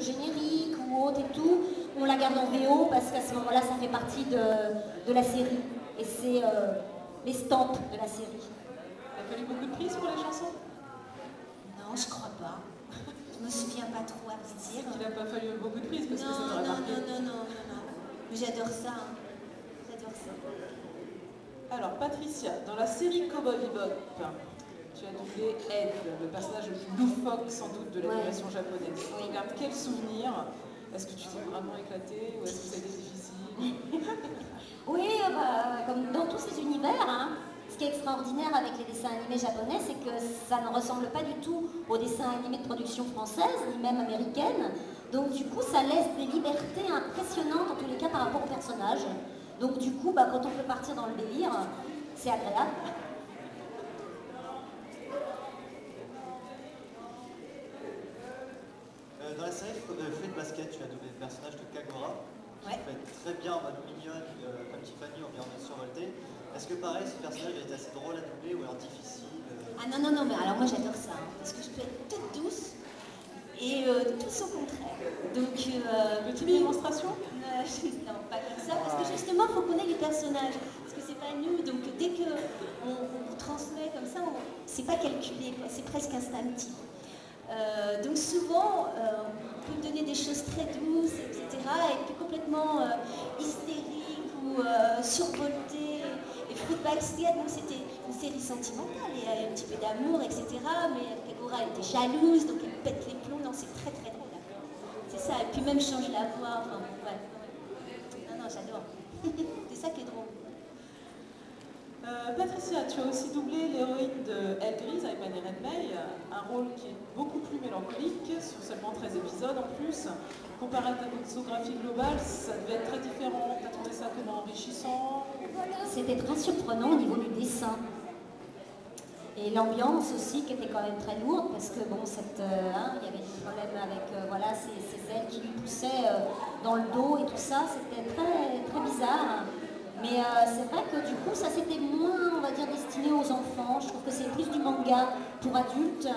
générique ou autre et tout, on la garde en VO parce qu'à ce moment-là, ça fait partie de la série. Et c'est l'estampe de la série. Il a fallu beaucoup de prises pour les chansons? Non, je crois pas. Je me souviens pas trop à vrai dire. Il n'a pas fallu beaucoup de prises parce que ça t'aurait marqué. Non. Mais j'adore ça. Hein. J'adore ça. Alors, Patricia, dans la série Cowboy Bebop, tu as doublé Ed, le personnage le plus loufoque sans doute de l'animation japonaise. Tu regardes quel souvenir? Est-ce que tu t'es vraiment éclaté ou est-ce que ça a été difficile? Oui, comme dans tous ces univers, hein, ce qui est extraordinaire avec les dessins animés japonais, c'est que ça ne ressemble pas du tout aux dessins animés de production française, ni même américaine. Donc du coup, ça laisse des libertés impressionnantes, en tous les cas, par rapport aux personnages. Donc du coup, quand on peut partir dans le délire, c'est agréable. Dans la série Fruit Basket, tu as doublé le personnage de Kagura, qui fait très bien en mode mignonne, comme Tiffany, en bien survolté. Est-ce que pareil, ce personnage a été assez drôle à doubler ou alors difficile? Ah non, mais alors moi j'adore ça, hein, parce que je peux être toute douce et tout son contraire. Donc, petite démonstration? Non, pas comme ça, parce que justement, il faut connaître les personnages, parce que c'est pas nous, donc dès qu'on vous transmet comme ça, c'est pas calculé, c'est presque instinctif. Donc souvent, on peut donner des choses très douces, etc., et puis complètement hystérique ou survolté. Et Fruit Basket, c'était une série sentimentale, il y a un petit peu d'amour, etc., mais Kagura était jalouse, donc elle pète les plombs, non, c'est très très drôle. C'est ça, et puis même change la voix, enfin, ouais. Non, j'adore. C'est ça qui est drôle. Patricia, tu as aussi doublé l'héroïne de Elle Grise avec Vanessa Redmay, un rôle qui est beaucoup plus mélancolique, sur seulement 13 épisodes en plus. Comparé à ta photographie globale, ça devait être très différent. Tu as trouvé ça comment, enrichissant? C'était très surprenant au niveau du dessin. Et l'ambiance aussi qui était quand même très lourde parce que bon, il y avait des problèmes avec ces ailes qui lui poussaient dans le dos et tout ça, c'était très, très bizarre. Mais c'est vrai que du coup ça c'était moins, on va dire, destiné aux enfants. Je trouve que c'est plus du manga pour adultes.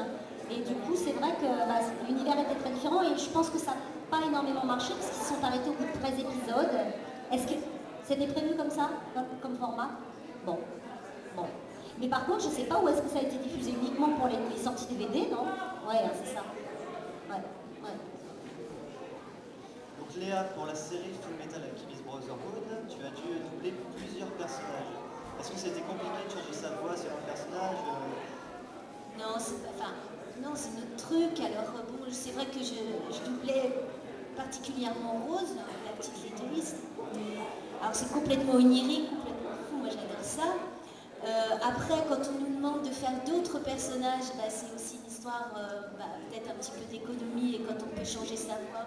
Et du coup c'est vrai que l'univers était très différent et je pense que ça n'a pas énormément marché parce qu'ils se sont arrêtés au bout de 13 épisodes. Est-ce que c'était prévu comme ça, comme format? Bon. Mais par contre, je ne sais pas où est-ce que ça a été diffusé, uniquement pour les sorties DVD, non? Ouais, c'est ça. Ouais. Donc Léa, pour la série Full Metal Alchemist Brotherhood, tu as dû doubler plusieurs personnages. Est-ce que c'était compliqué de changer sa voix selon le personnage? Non, c'est notre truc. Alors bon, c'est vrai que je doublais particulièrement Rose, la petite lettriste. Alors c'est complètement onirique, complètement fou, moi j'adore ça. Après, quand on nous demande de faire d'autres personnages, c'est aussi une histoire peut-être un petit peu d'économie et quand on peut changer sa voix.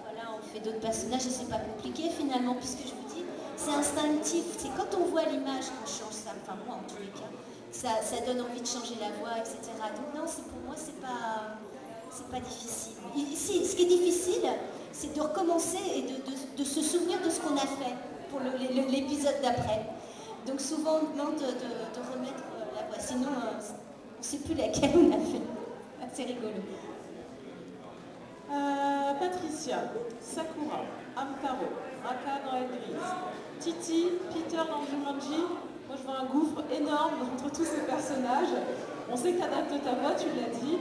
Voilà, on fait d'autres personnages et c'est pas compliqué finalement, puisque je vous dis, c'est instinctif. C'est quand on voit l'image qu'on change ça, enfin moi en tous les cas, ça donne envie de changer la voix, etc. Donc non, pour moi, c'est pas difficile. Ici, ce qui est difficile, c'est de recommencer et de se souvenir de ce qu'on a fait pour l'épisode d'après. Donc souvent, on demande de remettre la voix, sinon on ne sait plus laquelle on a fait. C'est rigolo. Patricia, Sakura, Amtaro, Raka dans Elle Grise, Titi, Peter dans Jumanji. Moi je vois un gouffre énorme entre tous ces personnages. On sait que tu adaptes ta voix, tu l'as dit.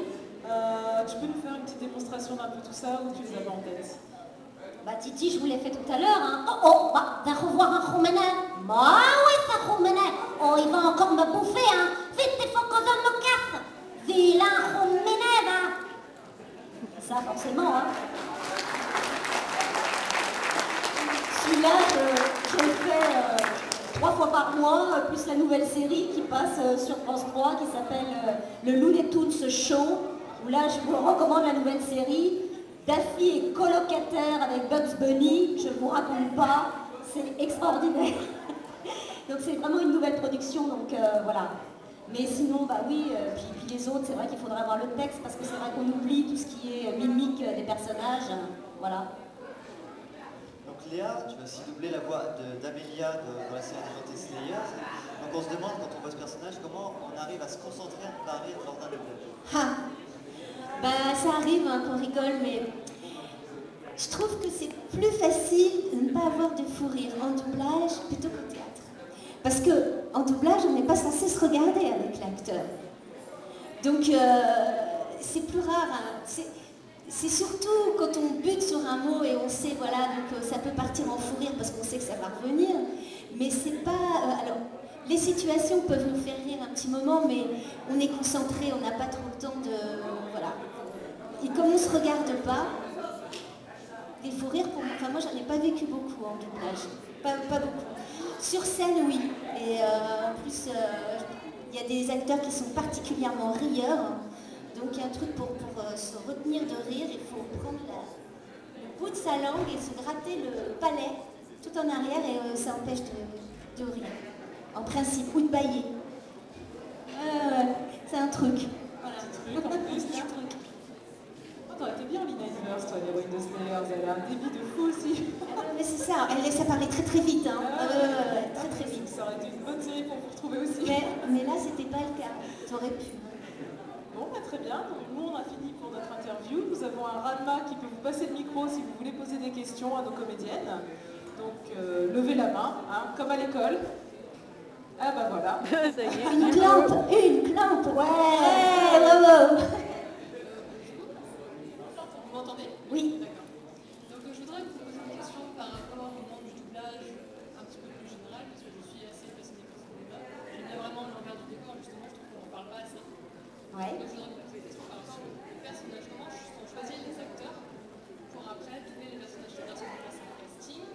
Tu peux nous faire une petite démonstration d'un peu tout ça ou tu les avais en tête? Titi, je vous l'ai fait tout à l'heure. Hein. T'as revoir un romanin? Ouais, ça romanin. Oh, il va encore me bouffer, hein. Vite, il faut que je me casse. Vilain romanin, hein. Ça, forcément, hein. Celui-là, je le fais 3 fois par mois, plus la nouvelle série qui passe sur France 3 qui s'appelle le Looney Tunes Show. Où là, je vous recommande la nouvelle série. Daffy est colocataire avec Bugs Bunny, je ne vous raconte pas, c'est extraordinaire. Donc c'est vraiment une nouvelle production, donc voilà. Mais sinon, oui, puis les autres, c'est vrai qu'il faudrait avoir le texte, parce que c'est vrai qu'on oublie tout ce qui est mimique des personnages, voilà. Donc Léa, tu vas aussi doubler la voix d'Amelia dans la série des Slayers. Donc on se demande, quand on voit ce personnage, comment on arrive à se concentrer à ne pas rire lors d'un doublage. Bah, ça arrive hein, qu'on rigole, mais je trouve que c'est plus facile de ne pas avoir de fou rire en doublage plutôt qu'au théâtre. Parce qu'en doublage, on n'est pas censé se regarder avec l'acteur. Donc, c'est plus rare. Hein. C'est surtout quand on bute sur un mot et on sait, voilà, donc ça peut partir en fou rire parce qu'on sait que ça va revenir. Mais c'est pas... alors, les situations peuvent nous faire rire un petit moment, mais on est concentré, on n'a pas trop le temps de... voilà. Et comme on ne se regarde pas, des fous rires, enfin moi j'en ai pas vécu beaucoup en doublage. Pas beaucoup. Sur scène, oui. Et en plus, il y a des acteurs qui sont particulièrement rieurs. Donc il y a un truc pour se retenir de rire, il faut prendre le bout de sa langue et se gratter le palais tout en arrière et ça empêche de rire. En principe, ou de bailler. C'est un truc. Voilà. C'est un truc. Oh, t'aurais été bien en Lina Ivers, toi, l'héroïne de Slayers. Elle a un débit de fou aussi. Mais c'est ça, ça parlait très très vite. Hein. Très très vite. Ça aurait été une bonne série pour vous retrouver aussi. Mais là, c'était pas le cas. T'aurais pu. Bon, bah, très bien. Donc, nous, on a fini pour notre interview. Nous avons un Ranma qui peut vous passer le micro si vous voulez poser des questions à nos comédiennes. Donc, levez la main, hein, comme à l'école. Ah bah voilà. Ça y est. Une clampe, ouais. Bravo. Vous m'entendez? Oui. D'accord. Donc je voudrais vous poser une question par rapport au monde du doublage un petit peu plus général, parce que je suis assez passionnée par ce débat. J'aime bien vraiment l'envers du décor, justement, je trouve qu'on n'en parle pas assez. Ouais. Donc je voudrais vous poser une question par rapport aux personnages. Comment sont choisis les acteurs pour après doubler les personnages? C'est-à-dire qu'on passe un casting.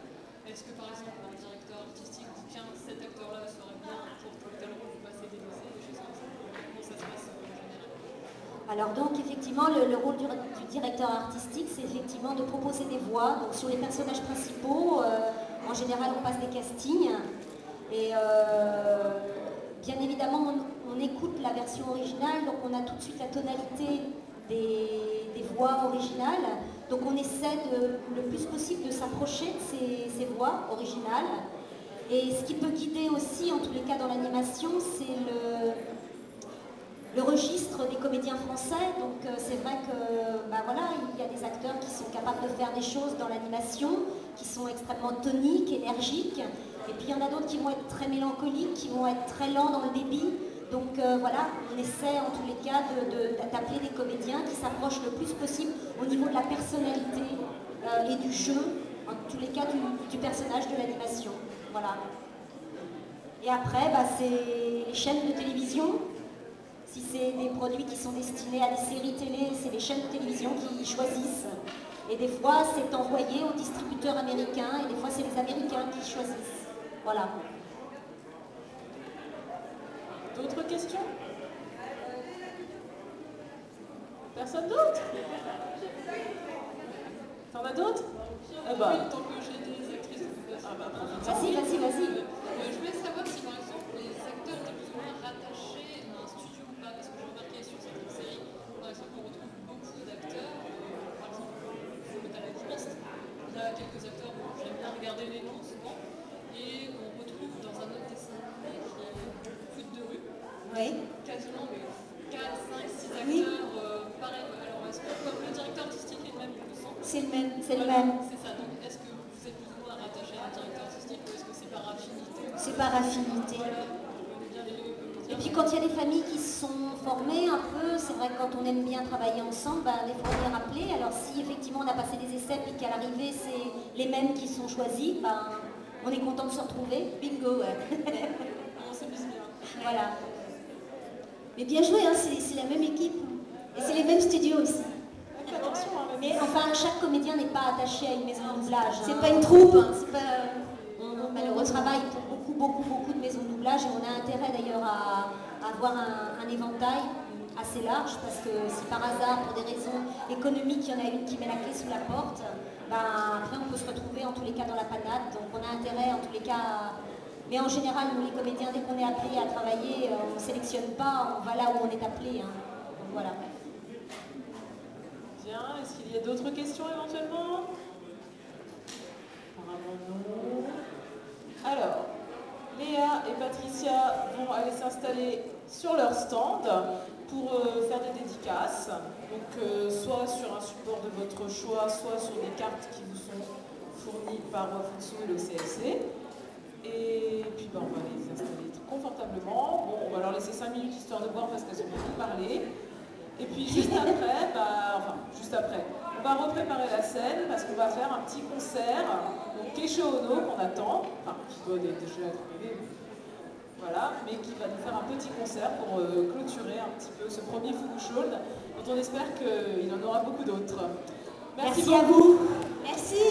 Est-ce que par exemple un directeur artistique dit tiens, cet acteur-là serait bien pour tel rôle, vous passez des dossiers, des choses comme ça? Comment ça se passe en général? Alors donc effectivement le rôle du directeur artistique c'est effectivement de proposer des voix. Donc sur les personnages principaux, en général on passe des castings et bien évidemment on écoute la version originale, donc on a tout de suite la tonalité des voix originales. Donc on essaie le plus possible de s'approcher de ces voix originales. Et ce qui peut guider aussi en tous les cas dans l'animation, c'est le registre des comédiens français. Donc c'est vrai que bah voilà, il y a des acteurs qui sont capables de faire des choses dans l'animation, qui sont extrêmement toniques, énergiques. Et puis il y en a d'autres qui vont être très mélancoliques, qui vont être très lents dans le débit. Donc voilà, on essaie en tous les cas d'appeler des comédiens qui s'approchent le plus possible au niveau de la personnalité et du jeu, en tous les cas du personnage de l'animation. Voilà. Et après, bah, c'est les chaînes de télévision. Si c'est des produits qui sont destinés à des séries télé, c'est les chaînes de télévision qui choisissent. Et des fois, c'est envoyé aux distributeurs américains, et des fois, c'est les Américains qui choisissent. Voilà. D'autres questions? Personne d'autre? T'en as d'autres? Ah bah. Tant que j'ai des actrices de doublage. Ah bah, vas-y. Je voulais savoir si par exemple les acteurs étaient plus ou moins rattachés à un studio ou pas, parce que j'ai remarqué sur certaines séries, par exemple, on retrouve beaucoup d'acteurs, par exemple, Fullmetal Alchemist, il y a quelques acteurs dont j'aime bien regarder les noms souvent, et on retrouve dans un autre dessin animé qui est Foot de rue, Oui. quasiment 4, 5, 6 acteurs, pareil. Alors est-ce que comme le directeur artistique est le même, il me semble? C'est le même, c'est Voilà, le même. C'est ça, donc est-ce que vous êtes plus ou moins rattaché à un directeur artistique ou est-ce que c'est par affinité? C'est par affinité. Et puis quand il y a des familles qui sont formées un peu, c'est vrai que quand on aime bien travailler ensemble, ben, des fois on est rappelé. Alors si effectivement on a passé des essais et qu'à l'arrivée c'est les mêmes qui sont choisis, ben, on est content de se retrouver. Bingo. On s'amuse bien. Voilà. Mais bien joué, hein, c'est la même équipe. Et c'est les mêmes studios aussi. Attention, hein, Mais enfin, chaque comédien n'est pas attaché à une maison de doublage. C'est pas une troupe, hein, c'est pas... On travaille pour beaucoup de maisons de doublage et on a intérêt d'ailleurs à avoir un éventail assez large parce que si par hasard, pour des raisons économiques, il y en a une qui met la clé sous la porte, ben, après on peut se retrouver en tous les cas dans la panade. Donc on a intérêt en tous les cas... Mais en général, nous les comédiens, dès qu'on est appelé à travailler, on ne sélectionne pas, on va là où on est appelé. Hein. Donc voilà. Bien, est-ce qu'il y a d'autres questions éventuellement? Apparemment non. Alors, Léa et Patricia vont aller s'installer sur leur stand. pour faire des dédicaces, donc soit sur un support de votre choix, soit sur des cartes qui vous sont fournies par Wafuso et le CLC. Et puis on va les installer confortablement. Bon, on va leur laisser 5 minutes histoire de boire parce qu'elles ont beaucoup parlé. Et puis juste après, on va repréparer la scène parce qu'on va faire un petit concert, donc Keisho Ono qu'on attend, enfin qui doit déjà être arrivé, voilà, mais qui va nous faire un petit concert pour clôturer un petit peu ce premier Fukushō, dont on espère qu'il en aura beaucoup d'autres. Merci à vous. Merci.